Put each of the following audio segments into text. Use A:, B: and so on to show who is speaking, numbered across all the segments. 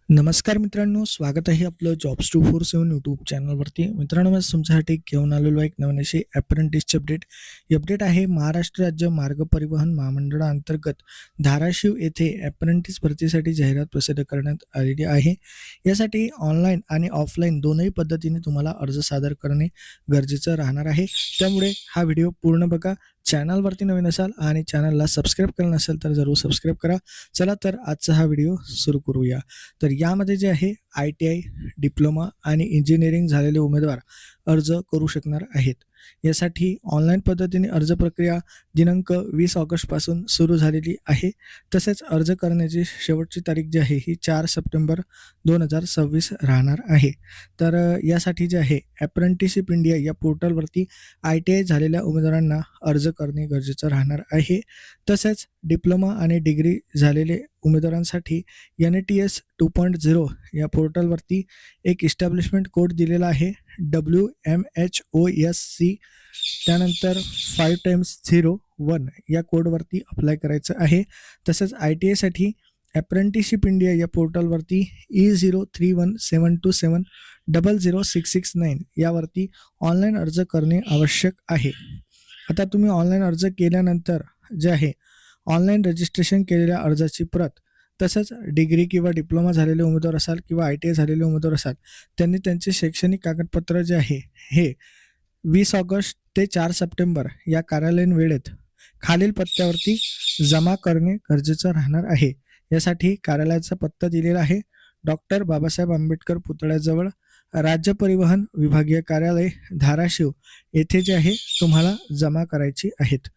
A: नमस्कार मित्रांनो, स्वागत आहे आपलं जॉब्स 247 यूट्यूब चॅनलवरती. मित्रांनो, मी तुमच्यासाठी घेऊन आलेलो आहे एक नवीन अशी अप्रेंटिसची अपडेट. ही अपडेट आहे महाराष्ट्र राज्य मार्ग परिवहन महामंडळाअंतर्गत धाराशिव येथे अप्रेंटिस भरतीसाठी जाहिरात प्रसिद्ध करण्यात आलेली आहे. यासाठी ऑनलाईन आणि ऑफलाईन दोनही पद्धतीने तुम्हाला अर्ज सादर करणे गरजेचं राहणार आहे. त्यामुळे हा व्हिडिओ पूर्ण बघा. चॅनलवरती नवीन असाल आणि चॅनलला सबस्क्राईब केलं नसेल तर जरूर सबस्क्राईब करा. चला तर आजचा हा व्हिडिओ सुरू करूया. तर यामध्ये जे आहे ITI, डिप्लोमा आणि इंजिनिअरिंग झालेले उमेदवार अर्ज करू शकणार आहेत. यासाठी ऑनलाईन पद्धतीने अर्ज प्रक्रिया दिनांक 20 ऑगस्टपासून सुरू झालेली आहे. तसेच अर्ज करण्याची शेवटची तारीख जी आहे ही 4 सप्टेंबर 2026 राहणार आहे. तर यासाठी जे आहे अप्रेंटिसशिप इंडिया या पोर्टलवरती ITI झालेल्या उमेदवारांना अर्ज करणे गरजेचं राहणार आहे. तसेच डिप्लोमा आणि डिग्री झालेले उमेदवारांसाठी NATS 2.0 या पोर्टलवरती एक इस्टॅब्लिशमेंट कोड दिलेला आहे WMHOSC. त्यानंतर 5x01 या कोडवरती अप्लाय करायचं आहे. तसंच ITIसाठी अप्रेंटिसशिप इंडिया या पोर्टलवरती E031727006669 यावरती ऑनलाईन अर्ज करणे आवश्यक आहे. आता तुम्ही ऑनलाईन अर्ज केल्यानंतर जे आहे ऑनलाईन रजिस्ट्रेशन केलेल्या अर्जाची प्रत, तसंच डिग्री किंवा डिप्लोमा झालेले उमेदवार असाल किंवा ITI झालेले उमेदवार असाल, त्यांनी त्यांचे शैक्षणिक कागदपत्र जे आहे हे 20 ऑगस्ट ते 4 सप्टेंबर या कार्यालयीन वेळेत खालील पत्त्यावरती जमा करणे गरजेचं राहणार आहे. यासाठी कार्यालयाचा पत्ता दिलेला आहे डॉक्टर बाबासाहेब आंबेडकर पुतळ्याजवळ, राज्य परिवहन विभागीय कार्यालय धाराशिव येथे जे आहे तुम्हाला जमा करायची आहेत.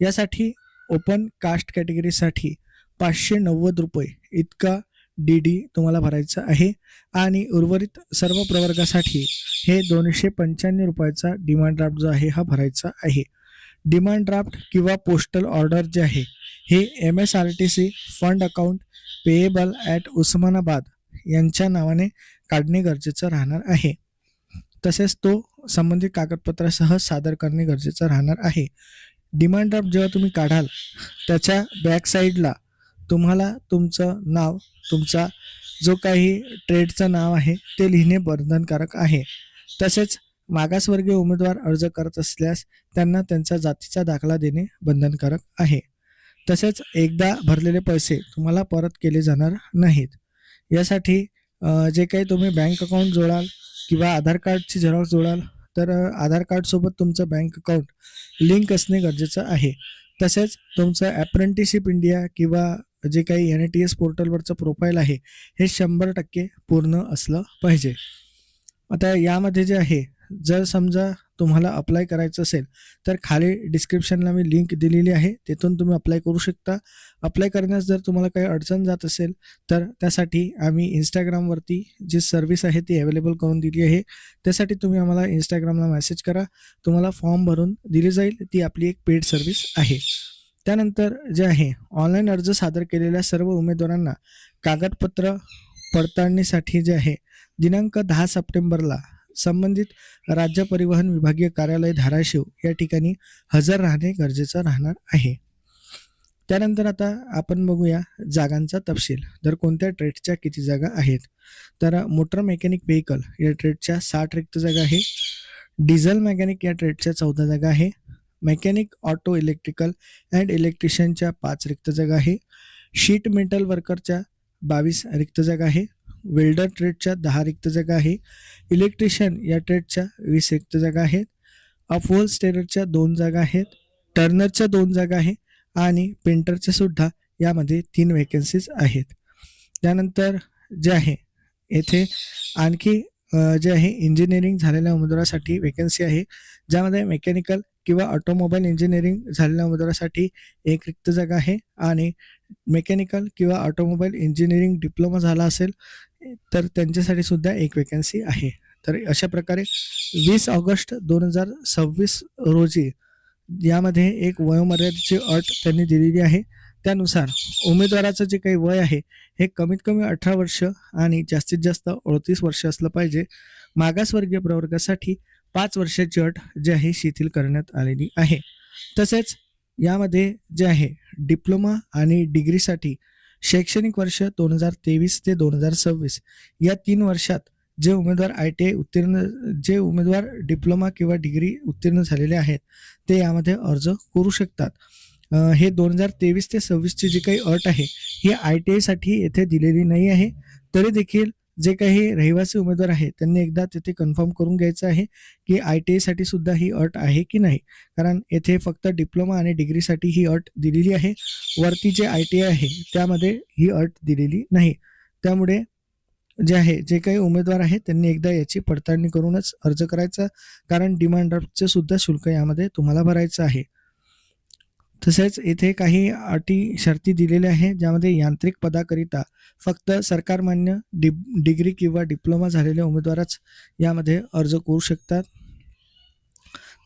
A: यासाठी ओपन कास्ट कॅटेगरीसाठी 590 रुपये इतका DD तुम्हाला भरायचा आहे आणि उर्वरित सर्व प्रवर्गासाठी हे 295 रुपयाचा डिमांड ड्राफ्ट जो आहे हा भरायचा आहे. डिमांड ड्राफ्ट किंवा पोस्टल ऑर्डर जे आहे हे MSRTC fund account payable at Osmanabad यांच्या नावाने काढणे गरजेचं राहणार आहे. तसेच तो संबंधित कागदपत्रासह सादर करणे गरजेचं राहणार आहे. डिमांड ड्राफ्ट जेव्हा तुम्ही काढाल त्याच्या बॅक साईडला तुम्हाला तुमचं नाव, तुमचा जो काही ट्रेडचं नाव आहे ते लिहिणे बंधनकारक आहे. तसेच मागासवर्गीय उमेदवार अर्ज करत असल्यास त्यांना त्यांचा जातीचा दाखला देणे बंधनकारक आहे. तसेच एकदा भरलेले पैसे तुम्हाला परत केले जाणार नाहीत. यासाठी जे काही तुम्ही बँक अकाउंट जोडाल किंवा आधार कार्डची झेरॉक्स जोडाल, तर आधार कार्डसोबत तुमचं बँक अकाउंट लिंक असणे गरजेचं आहे. तसेच तुमचं अप्रेंटिसशिप इंडिया किंवा जे काही NATS पोर्टलवरचं प्रोफाईल आहे हे 100% पूर्ण असलं पाहिजे. आता यामध्ये जे आहे, जर समजा तुम्हाला अप्लाय करायचं असेल तर खाली डिस्क्रिप्शनला मी लिंक दिलेली आहे, तिथून तुम्ही अप्लाय करू शकता. अप्लाय करण्यास जर तुम्हाला काही अडचण जात असेल तर त्यासाठी आम्ही इंस्टाग्रामवरती जी सर्व्हिस आहे ती अवेलेबल करून दिली आहे. त्यासाठी तुम्ही आम्हाला इंस्टाग्रामला मेसेज करा, तुम्हाला फॉर्म भरून दिली जाईल. ती आपली एक पेड सर्व्हिस आहे. त्यानंतर जे आहे ऑनलाईन अर्ज सादर केलेल्या सर्व उमेदवारांना कागदपत्र पडताळणीसाठी जे आहे दिनांक 10 सप्टेंबरला संबंधित राज्य परिवहन विभागीय कार्यालय धाराशिव या ठिकाणी हजर राहणे गरजेचं राहणार आहे. त्यानंतर आता आपण बघूया जागांचा तपशील. तर कोणत्या ट्रेडच्या किती जागा आहेत, तर मोटर मेकॅनिक व्हेकल या ट्रेडच्या 60 रिक्त जागा आहे. डिझेल मेकॅनिक या ट्रेडच्या 14 जागा आहे. मेकॅनिक ऑटो इलेक्ट्रिकल अँड इलेक्ट्रिशियनच्या 5 रिक्त जागा आहे. शीट मेटल वर्करच्या 22 रिक्त जागा आहे. वेल्डर ट्रेडच्या 10 रिक्त जागा आहे. इलेक्ट्रिशियन या ट्रेडच्या 20 रिक्त जागा आहेत. अपहोल्स्टेररच्या 2 जागा आहेत. टर्नरच्या 2 जागा आहे आणि पेंटरच्या सुद्धा यामध्ये 3 व्हेकन्सीज आहेत. त्यानंतर जे आहे येथे आणखी जे आहे इंजिनिअरिंग झालेल्या उमेदवारासाठी व्हेकन्सी आहे, ज्यामध्ये मेकॅनिकल किंवा ऑटोमोबाईल इंजिनिअरिंग झालेल्या उमेदवारासाठी 1 रिक्त जागा आहे आणि मेकॅनिकल किंवा ऑटोमोबाईल इंजिनिअरिंग डिप्लोमा झाला असेल तर त्यांच्यासाठी सुद्धा 1 व्हेकन्सी आहे. तर अशा प्रकारे 20 ऑगस्ट 2026 रोजी यामध्ये एक वयोमर्यादेची अट त्यांनी दिलेली आहे. त्यानुसार उमेदवाराचं जे काही वय आहे हे कमीत कमी 18 वर्ष आणि जास्तीत जास्त 38 वर्ष असलं पाहिजे. मागासवर्गीय प्रवर्गासाठी 5 वर्षाची अट जी आहे शिथिल करण्यात आलेली आहे. तसेच यामध्ये जे आहे डिप्लोमा आणि डिग्रीसाठी शैक्षणिक वर्ष 2023 ते 2026 या 3 वर्षात जे उमेदवार ITI उत्तीर्ण, जे उमेदवार डिप्लोमा किंवा डिग्री उत्तीर्ण झालेले आहेत ते यामध्ये अर्ज करू शकतात. हे 2023 ते 26 ची जी काही अट आहे ही ITI साठी येथे दिलेली नाही आहे. तरी देखील जे काही रहिवासी उमेदवार आहेत त्यांनी एकदा तिथे कन्फर्म करून घ्यायचं आहे की ITI साठी सुद्धा ही अट आहे की नाही. कारण येथे फक्त डिप्लोमा आणि डिग्रीसाठी ही अट दिलेली आहे. वरती जे ITI आहे त्यामध्ये ही अट दिलेली नाही. त्यामुळे जे आहे, जे काही उमेदवार आहेत त्यांनी एकदा याची पडताळणी करूनच अर्ज करायचा. कारण डिमांड ड्राफ्टचे सुद्धा शुल्क यामध्ये तुम्हाला भरायचं आहे. तसेच येथे काही अटी शर्ती दिलेल्या आहेत ज्यामध्ये यांत्रिक पदाकरिता फक्त सरकारमान्य डिग्री किंवा डिप्लोमा झालेल्या उमेदवारच यामध्ये अर्ज करू शकतात.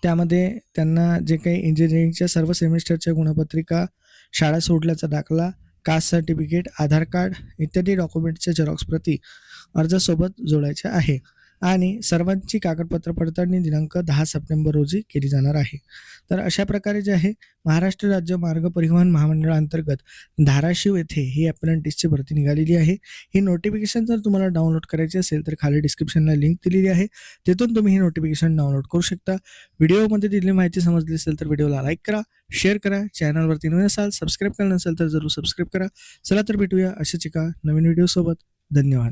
A: त्यामध्ये त्यांना जे काही इंजिनिअरिंगच्या सर्व सेमिस्टरच्या गुणपत्रिका, शाळा सोडल्याचा दाखला, कास्ट सर्टिफिकेट, आधार कार्ड इत्यादी डॉक्युमेंटच्या झेरॉक्स प्रती अर्जासोबत जोडायच्या आहे. आणि सर्वांची कागदपत्र पडताळणी दिनांक 10 सप्टेंबर रोजी केली जाणार आहे. तर अशा प्रकारे जे आहे महाराष्ट्र राज्य मार्ग परिवहन महामंडळाअंतर्गत धाराशिव येथे ही अप्रेंटिसची भरती निघालेली आहे. ही नोटिफिकेशन जर तुम्हाला डाउनलोड करायची असेल तर खाली डिस्क्रिप्शनला लिंक दिलेली आहे. तिथून तुम्ही ही नोटिफिकेशन डाउनलोड करू शकता. व्हिडिओमध्ये दिलेली माहिती समजली असेल तर व्हिडिओला लाईक करा, शेअर करा. चॅनलवरती नवीन असाल, सबस्क्राईब केलं नसेल तर जरूर सबस्क्राईब करा. चला तर भेटूया अशाच एका नवीन व्हिडिओसोबत. धन्यवाद.